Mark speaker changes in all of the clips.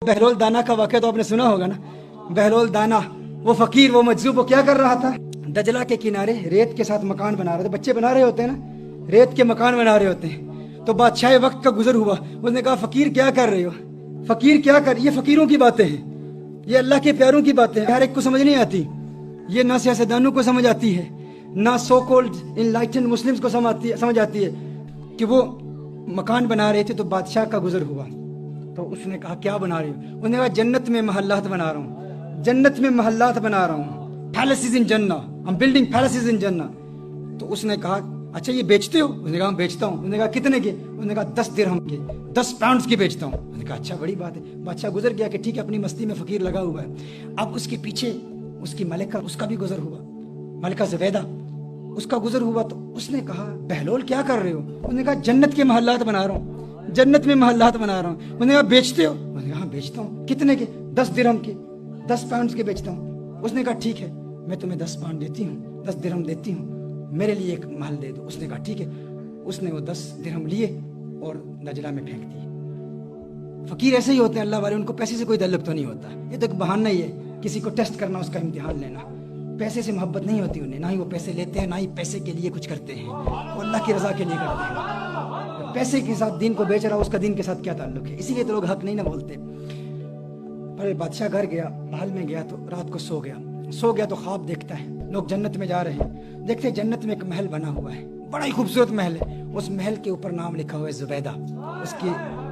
Speaker 1: बहलोल दाना का वाक़या तो आपने सुना होगा ना। बहलोल दाना, वो फकीर, वो मजजूब, वो क्या कर रहा था? दजला के किनारे रेत के साथ मकान बना रहे थे। बच्चे बना रहे होते हैं ना, रेत के मकान बना रहे होते हैं। तो बादशाह वक्त का गुजर हुआ, उसने कहा फकीर क्या कर रहे हो? फकीर क्या कर, ये फकीरों की बातें हैं, ये अल्लाह के प्यारों की बातें हैं, हर एक को समझ नहीं आती। ये ना सियासतदानों को समझ आती है, ना सो कॉल्ड इनलाइटेंड मुस्लिम्स को समझ आती है कि वो मकान बना रहे थे। तो बादशाह का गुजर हुआ, तो उसने कहा क्या बना रहे हो? उसने कहा जन्नत में महल्लात बना रहा हूँ, जन्नत में महल्लात बना रहा हूँ, पैलेसेस इन जन्ना, आई एम बिल्डिंग पैलेसेस इन जन्ना। तो उसने कहा अच्छा ये बेचते हो? उसने कहा बेचता हूँ। उसने कहा कितने के? उसने कहा 10 दिरहम के, 10 पाउंड्स के बेचता हूँ। उसने कहा अच्छा बड़ी बात है। बादशाह गुजर गया कि ठीक है, अपनी मस्ती में फकीर लगा हुआ है। अब उसके पीछे उसकी मलिका, उसका भी गुजर हुआ, मलिका ज़ुबैदा, उसका गुजर हुआ। तो उसने कहा बहलोल क्या कर रहे हो? उसने कहा जन्नत के महल्लात बना रहा हूँ, जन्नत में महल्लात बना रहा हूँ। उसने कहा बेचते हो? उसने कहा बेचता हूँ। कितने के? 10 दिरहम के, 10 पाउंड्स के बेचता हूँ। उसने कहा ठीक है, मैं तुम्हें 10 पाउंड देती हूँ, 10 दिरहम देती हूँ, मेरे लिए एक महल दे दो। उसने कहा ठीक है। उसने वो 10 दिरहम लिए और नजला में फेंक दिए। फकीर ऐसे ही होते हैं अल्लाह वाले, उनको पैसे से कोई तल्लुक तो नहीं होता, ये तो एक बहाना ही है किसी को टेस्ट करना, उसका इम्तिहान लेना। पैसे से मोहब्बत नहीं होती उन्हें, ना ही वो पैसे लेते हैं, ना ही पैसे के लिए कुछ करते हैं, वो अल्लाह की रजा के लिए करते हैं। पैसे के साथ दीन को बेच रहा, उसका दीन के साथ क्या ताल्लुक है? इसीलिए तो लोग हक नहीं ना बोलते। पर बादशाह घर गया, महल में गया, तो रात को सो गया तो ख्वाब देखता है, लोग जन्नत में जा रहे हैं, देखते हैं जन्नत में एक महल बना हुआ है, बड़ा ही खूबसूरत महल है। उस महल के ऊपर नाम लिखा हुआ है ज़ुबैदा,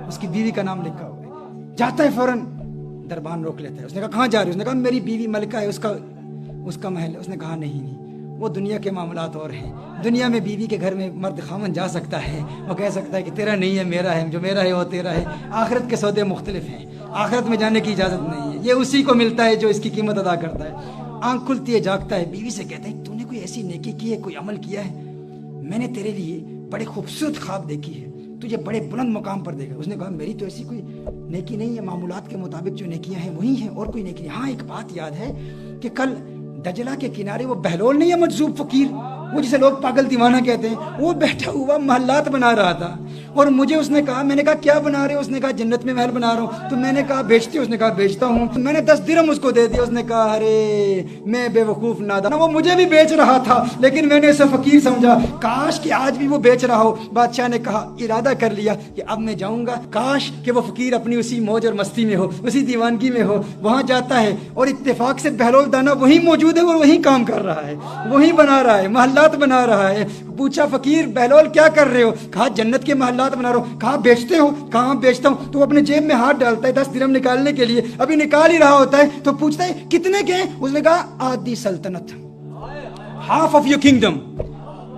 Speaker 1: उसकी बीवी का नाम लिखा हुआ है। जाता है फौरन, दरबान रोक लेता है। उसने कहा कहाँ जा रहे हो? उसने कहा मेरी बीवी मलिका है, उसका महल है। उसने कहा नहीं, वो दुनिया के मामलात और हैं। दुनिया में बीवी के घर में मर्द खामन जा सकता है, वो कह सकता है कि तेरा नहीं है मेरा है, जो मेरा है वो तेरा है। आखिरत के सौदे मुख्तलिफ हैं, आखिरत में जाने की इजाज़त नहीं है, ये उसी को मिलता है जो इसकी कीमत अदा करता है। आंख खुलती है, जागता है, बीवी से कहता है तूने कोई ऐसी नेकी की है, कोई अमल किया है? मैंने तेरे लिए बड़े खूबसूरत ख्वाब देखी है, तुझे बड़े बुलंद मकाम पर देखा। उसने कहा मेरी तो ऐसी कोई नेकी नहीं है, मामूलात के मुताबिक जो नेकियां हैं वही हैं, और कोई नेकी नहीं। हाँ एक बात याद है कि कल दजला के किनारे वो बहलोल नहीं है, मजजूब फकीर, वो जिसे लोग पागल दीवाना कहते हैं, वो बैठा हुआ महल्लात बना रहा था। और मुझे उसने कहा, मैंने कहा क्या बना रहे हो? उसने कहा जन्नत में महल बना रहा हूँ। तो मैंने कहा बेचते हो? उसने कहा बेचता हूँ। तो मैंने 10 दिरहम उसको दे दिया। उसने कहा अरे मैं बेवकूफ़ नादान, वो मुझे भी बेच रहा था लेकिन मैंने उसे फकीर समझा, काश कि आज भी वो बेच रहा हो। बादशाह ने कहा, इरादा कर लिया कि अब मैं जाऊँगा, काश कि वो फकीर अपनी उसी मौज और मस्ती में हो, उसी दीवानगी में हो। वहाँ जाता है और इत्तेफाक से बहलोल दाना वहीं मौजूद है, वो वहीं काम कर रहा है, वहीं बना रहा है, महल्लात बना रहा है। पूछा फकीर बहलोल क्या कर रहे हो? कहा जन्नत के महल्लात बना रहा हूँ। कहा बेचते हो? कहा बेचता हूँ। तो अपने जेब में हाथ डालता है 10 दिरहम निकालने के लिए, अभी निकाल ही रहा होता है तो पूछता है कितने के? उसने कहा आधी सल्तनत, हाफ ऑफ योर किंगडम,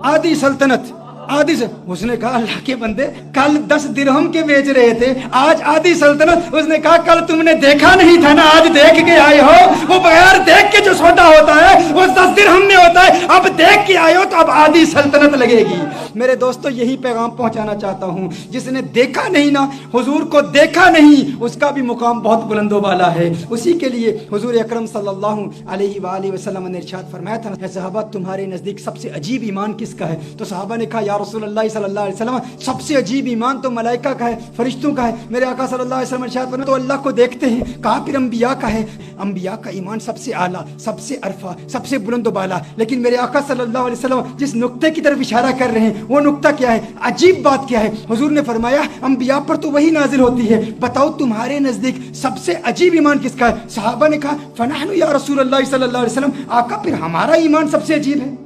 Speaker 1: आधी सल्तनत, आधी से। उसने कहा अल्लाह के बंदे कल 10 दिरहम के बेच रहे थे, आज आधी सल्तनत। उसने कहा कल तुमने देखा नहीं था ना, आज देख के आए हो। वो बगैर देख के जो सौदा होता है वो 10 दिरहम में होता है, अब देख के आए हो तो अब आधी सल्तनत लगेगी। मेरे दोस्तों यही पैगाम पहुंचाना चाहता हूं, जिसने देखा नहीं ना, हुजूर को देखा नहीं, उसका भी मुकाम बहुत बुलंदो वाला है। उसी के लिए हुजूर अकरम सल्लल्लाहु अलैहि वसल्लम ने इरशाद फरमाया था, सहाबा तुम्हारे नजदीक सबसे अजीब ईमान किसका है? तो सहाबा ने कहा या रसूलुल्लाह सल्लल्लाहु अलैहि वसल्लम सबसे अजीब ईमान तो मलाइका का है, फरिश्तों का है। मेरे आका सल्लल्लाहु अलैहि वसल्लम इरशाद फरमाया तो अल्लाह को देखते हैं। कहा फिर अंबिया का है, अंबिया का ईमान सबसे आला, सबसे अरफा, सबसे बुलंदो बाला। लेकिन मेरे आका सल्लल्लाहु अलैहि वसल्लम जिस नुक्ते की तरफ इशारा कर रहे हैं वो नुक्ता क्या है? अजीब बात क्या है? हुजूर ने फरमाया अंबिया पर तो वही नाजिल होती है, बताओ तुम्हारे नजदीक सबसे अजीब ईमान किसका है? सहाबा ने कहा फनहनु या रसूलुल्लाह सल्लल्लाहु अलैहि वसल्लम, आका फिर हमारा ईमान सबसे अजीब है।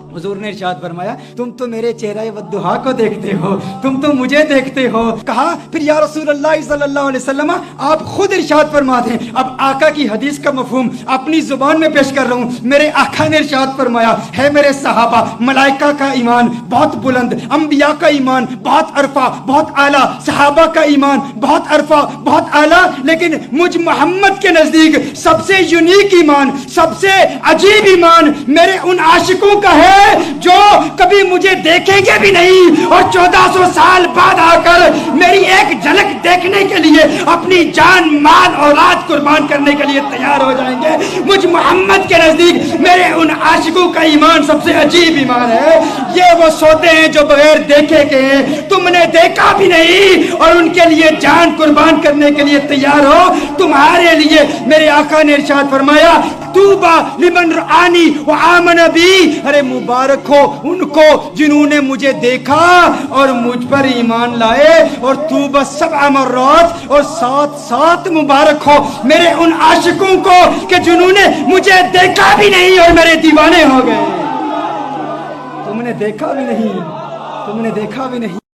Speaker 1: हुजूर ने इरशाद फरमाया तुम तो मेरे चेहरे वद्दुहा को देखते हो, तुम तो मुझे देखते हो। कहा फिर या रसूलुल्लाह सल्लल्लाहु अलैहि वसल्लम आप खुद इरशाद फरमा दें। अब आका की हदीस का मफहूम अपनी जुबान में पेश कर रहा हूँ। मेरे आका ने इरशाद फरमाया है मेरे सहाबा, मलाइका का ईमान बहुत बुलंद, अंबिया का ईमान बहुत अरफा, बहुत आला, सहाबा का ईमान बहुत अरफा, बहुत आला, लेकिन मुझ मोहम्मद के नजदीक सबसे यूनिक ईमान, सबसे अजीब ईमान मेरे उन आशिकों का है جو کبھی مجھے دیکھیں گے بھی نہیں اور 1400 سال بعد آ کر میری ایک جھلک دیکھنے کے لیے اپنی جان مال اولاد قربان کرنے کے لیے تیار ہو جائیں گے. مجھ محمد کے نزدیک میرے ان عاشقوں کا ایمان سب سے عجیب ایمان ہے. یہ وہ سوتے ہیں جو بغیر دیکھے کے ہیں, تم نے دیکھا بھی نہیں اور ان کے لیے جان قربان کرنے کے لیے تیار ہو. تمہارے لیے میرے آقا نے ارشاد فرمایا توبہ لمن رآنی وآمن بی, ارے مبارک ہو ان کو جنہوں نے مجھے دیکھا اور مجھ پر ایمان لائے, اور توبہ 7 مرات, اور 7 مبارک ہو میرے ان عاشقوں کو کہ جنہوں نے مجھے دیکھا بھی نہیں اور میرے دیوانے ہو گئے. تم نے دیکھا بھی نہیں, تم نے دیکھا بھی نہیں.